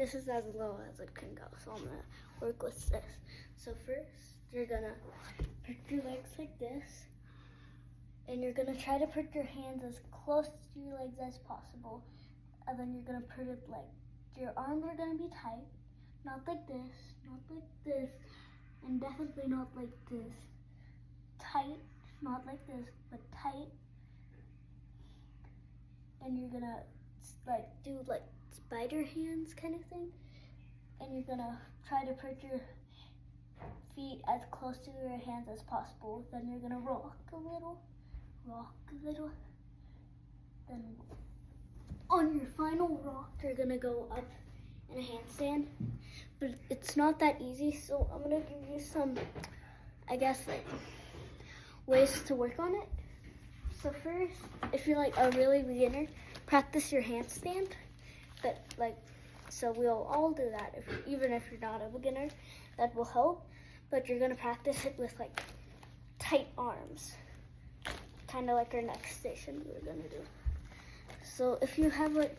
This is as low as it can go, so I'm gonna work with this. So first, you're gonna put your legs like this, and you're gonna try to put your hands as close to your legs as possible, and then you're gonna put it like, your arms are gonna be tight, not like this, and definitely not like this. Tight, not like this, but tight. And you're gonna like do like spider hands kind of thing, and you're gonna try to put your feet as close to your hands as possible. Then you're gonna rock a little, then on your final rock you're gonna go up in a handstand, but it's not that easy, so I'm gonna give you some, I guess, like ways to work on it. So first, if you're like a really beginner, practice your handstand. But like, so we'll all do that. Even if you're not a beginner, that will help. But you're gonna practice it with like tight arms, kind of like our next station we're gonna do. So if you have like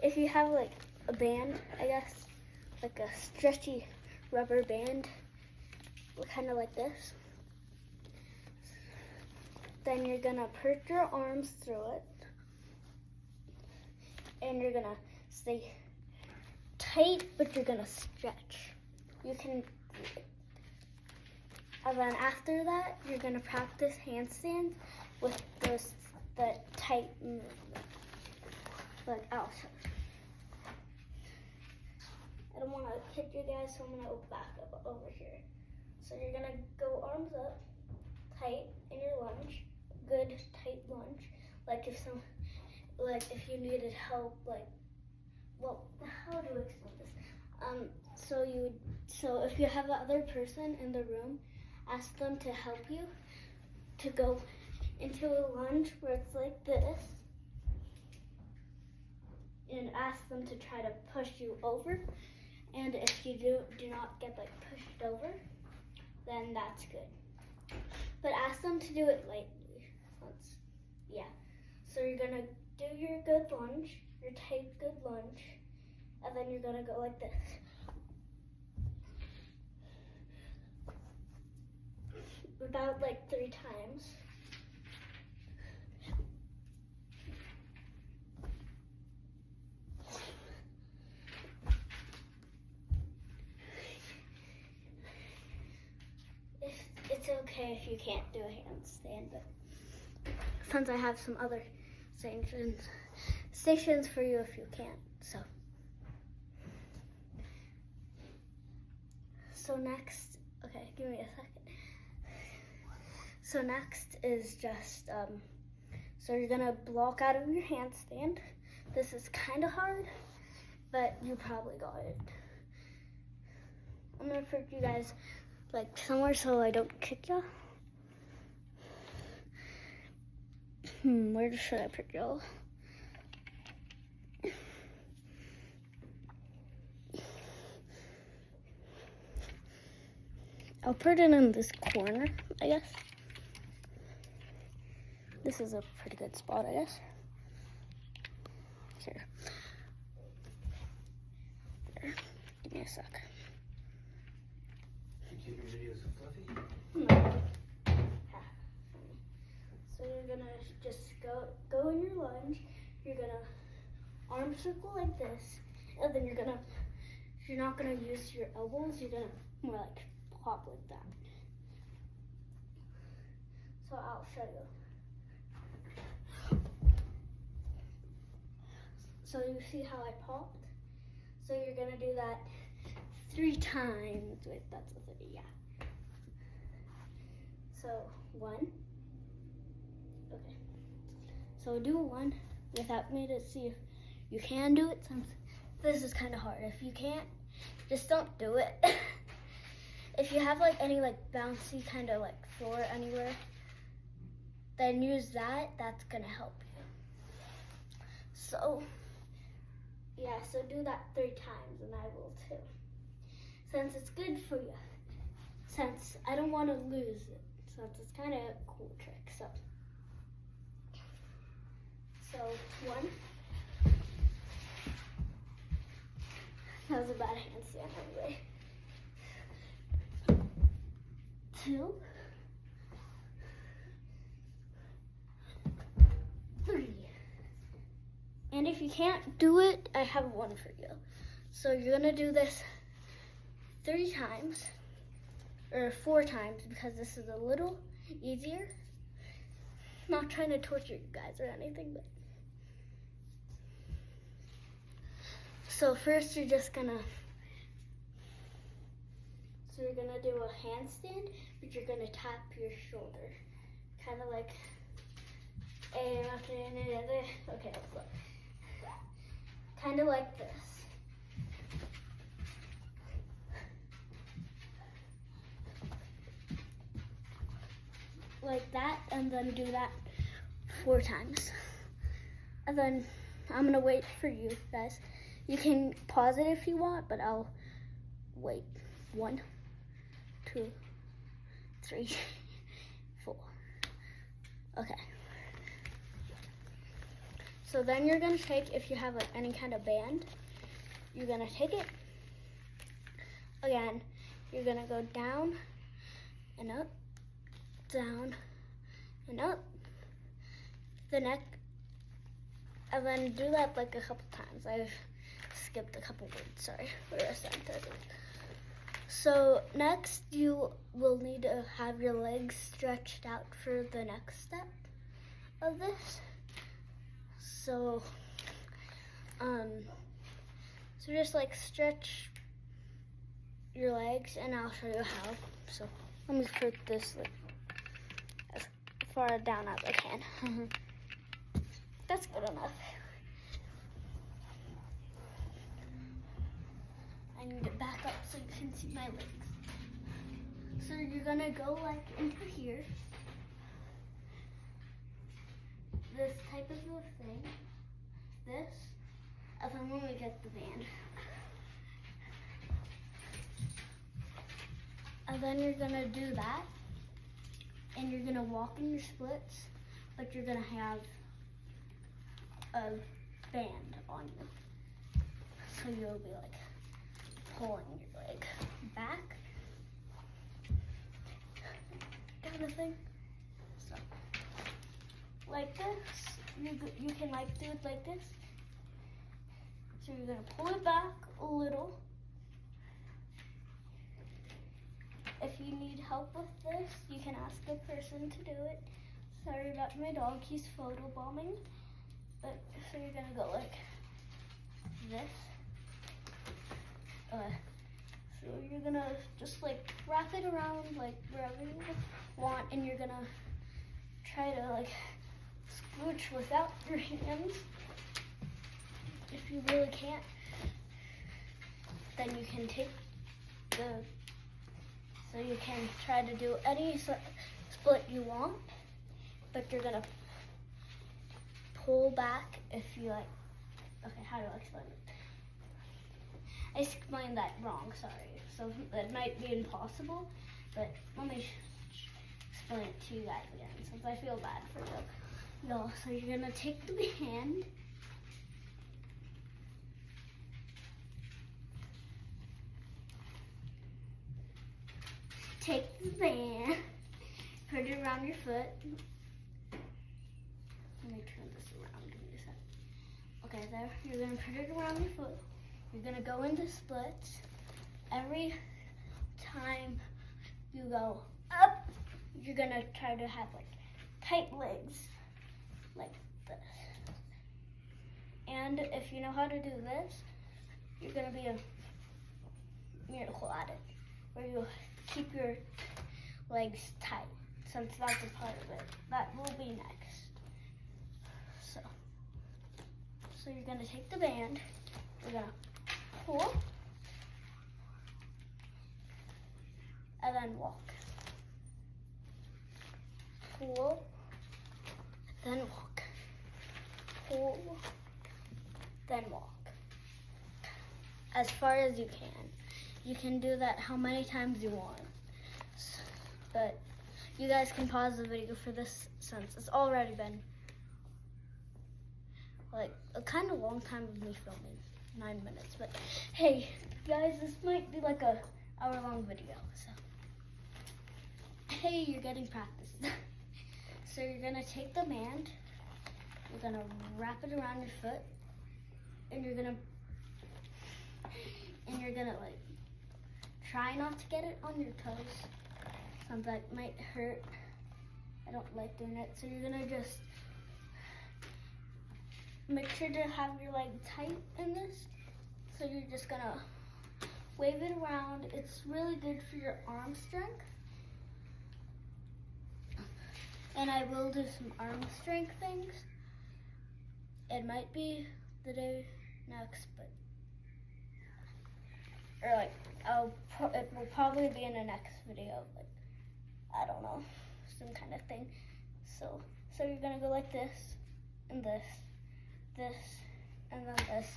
if you have like a band, I guess, like a stretchy rubber band, kind of like this. Then you're gonna put your arms through it, and you're gonna stay tight, but you're gonna stretch. You can, and then after that, you're gonna practice handstands with the tight movement. Like, I'll show you. I don't wanna hit you guys, so I'm gonna back up over here. So you're gonna go arms up, tight in your lunge. Good tight lunge, like if you needed help, like, well, how do I explain this? So if you have another person in the room, ask them to help you to go into a lunge where it's like this, and ask them to try to push you over. And if you do not get like pushed over, then that's good. But ask them to do it lightly. Yeah, so you're gonna do your good lunge, your tight good lunge, and then you're gonna go like this. About like 3 times. It's okay if you can't do a handstand, but since I have some other stations for you if you can't. So next, okay, give me a second. So next is just, so you're gonna block out of your handstand. This is kind of hard, but you probably got it. I'm gonna put you guys like somewhere so I don't kick you. Where should I put y'all? I'll put it in this corner, I guess. This is a pretty good spot, I guess. Here. There. Give me a sec. You keep your videos so fluffy? No. So you're gonna just go in your lunge. You're gonna arm circle like this, and then you're not gonna use your elbows. You're gonna more like pop like that. So I'll show you. So you see how I popped? So you're gonna do that 3 times. Wait, that's a 30, yeah. So 1. Okay. So do 1 without me to see if you can do it, since this is kind of hard. If you can't, just don't do it. If you have like any like bouncy kind of like floor anywhere, then use that. That's gonna help you. So yeah, so do that 3 times, and I will too, since it's good for you. Since I don't want to lose it, since it's kind of a cool trick. So 1, That was a bad handstand anyway. 2, 3. And if you can't do it, I have one for you. So you're gonna do this 3 times, or 4 times, because this is a little easier. Not trying to torture you guys or anything, but. So first you're just gonna, you're gonna do a handstand, but you're gonna tap your shoulder. Kind of like, okay, let's look. Kind of like this. Like that, and then do that 4 times. And then I'm gonna wait for you guys. You can pause it if you want, but I'll wait. 1, 2, 3, 4. Okay. So then you're gonna take, if you have like any kind of band, you're gonna take it. Again, you're gonna go down and up, down and up, the neck, and then do that like a couple times. I've skipped a couple words, sorry, for a sentence. So next you will need to have your legs stretched out for the next step of this. So just like stretch your legs, and I'll show you how. So let me put this like as far down as I can. That's good enough. I need to back up so you can see my legs. So you're gonna go like into here. This type of a thing. This. And then when we get the band. And then you're gonna do that. And you're gonna walk in your splits, but you're gonna have a band on you. So you'll be like pulling your leg back, kind of thing. So, like this, you can like do it like this. So you're gonna pull it back a little. If you need help with this, you can ask a person to do it. Sorry about my dog, he's photobombing. But so you're gonna go like this. So you're gonna just like wrap it around like wherever you want, and you're gonna try to like scooch without your hands. If you really can't, then you can take so you can try to do any split you want, but you're gonna pull back if you like. Okay, how do I explain it? I explained that wrong, sorry. So that might be impossible, but let me explain it to you guys again, since I feel bad for you. No, so you're gonna take the hand, take the band, put it around your foot. Let me turn this around, give me a sec. Okay, there, you're gonna put it around your foot. You're gonna go into splits. Every time you go up, you're gonna try to have like tight legs, like this. And if you know how to do this, you're gonna be a miracle at it, where you keep your legs tight, since that's a part of it. That will be next. So you're gonna take the band, you're gonna pull, and then walk. Pull, then walk. Pull, then walk. As far as you can. You can do that how many times you want. But you guys can pause the video for this since it's already been like a kind of long time of me filming. 9 minutes. But hey, guys, this might be like a hour-long video. So, hey, you're getting practice. So you're gonna take the band, you're gonna wrap it around your foot, and you're gonna like try not to get it on your toes. Some that might hurt. I don't like doing it. So you're gonna just make sure to have your leg tight in this. So you're just gonna wave it around. It's really good for your arm strength. And I will do some arm strength things. It might be the day next, but or like it will probably be in the next video, but I don't know, some kind of thing. So you're gonna go like this, and this, and then this,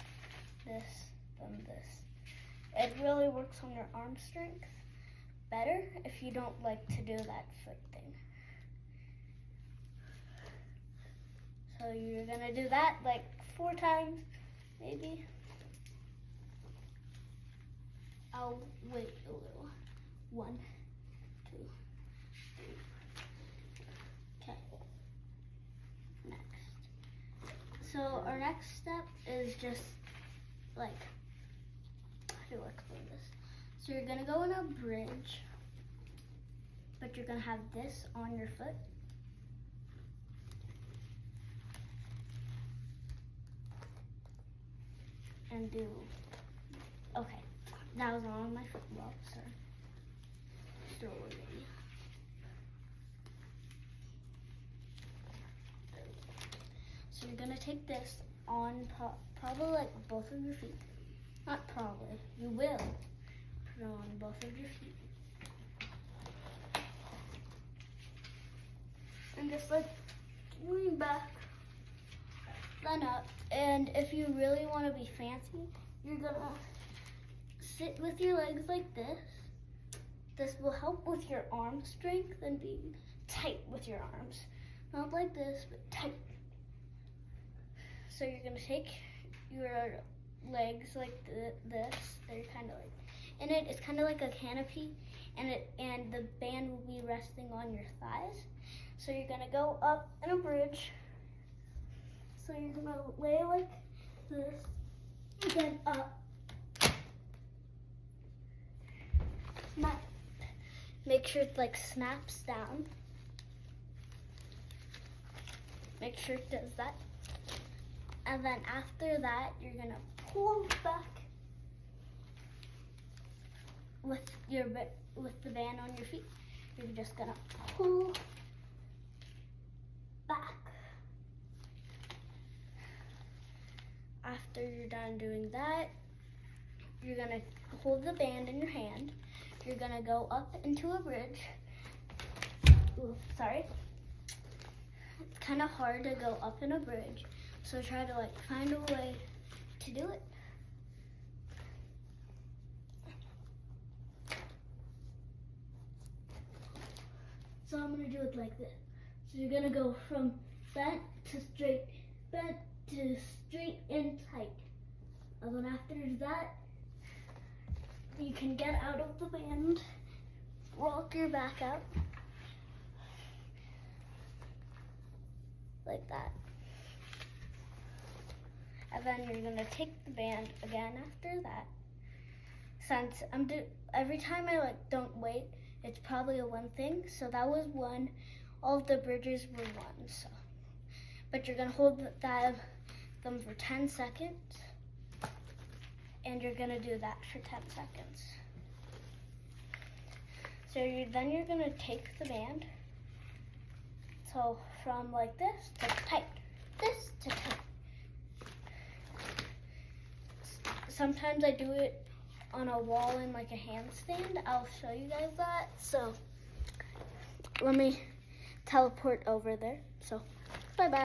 then this. It really works on your arm strength better if you don't like to do that foot thing. So you're gonna do that like 4 times, maybe. I'll wait a little. 1, 2, 3. Okay. Next. So our next step is just like, how do I explain this? So you're gonna go in a bridge, but you're gonna have this on your foot. And do, okay, that was on my foot. Well, sorry. Still ready. So you're gonna take this on probably like both of your feet. Not probably, you will put it on both of your feet. And just like lean back, then up. And if you really want to be fancy, you're gonna sit with your legs like this. This will help with your arm strength and being tight with your arms. Not like this, but tight. So you're gonna take your legs like this. They're kind of like, and it's kind of like a canopy, and the band will be resting on your thighs. So you're gonna go up in a bridge. So you're gonna lay like this, then up. Make sure it like snaps down. Make sure it does that. And then after that, you're gonna pull back with the band on your feet. You're just gonna pull back. After you're done doing that, you're gonna hold the band in your hand. You're gonna go up into a bridge. Ooh, sorry. It's kind of hard to go up in a bridge, so try to like find a way to do it. So I'm gonna do it like this. So you're gonna go from bent to straight, bent to straight and tight. And then after that, you can get out of the band, rock your back out, like that. And then you're gonna take the band again after that. Since every time I like don't wait, it's probably a 1 thing. So that was 1. All of the bridges were 1. So, but you're gonna hold them for 10 seconds. And you're gonna do that for 10 seconds. So then you're gonna take the band. So from like this to tight, this to tight. Sometimes I do it on a wall in like a handstand. I'll show you guys that. So let me teleport over there. So bye bye.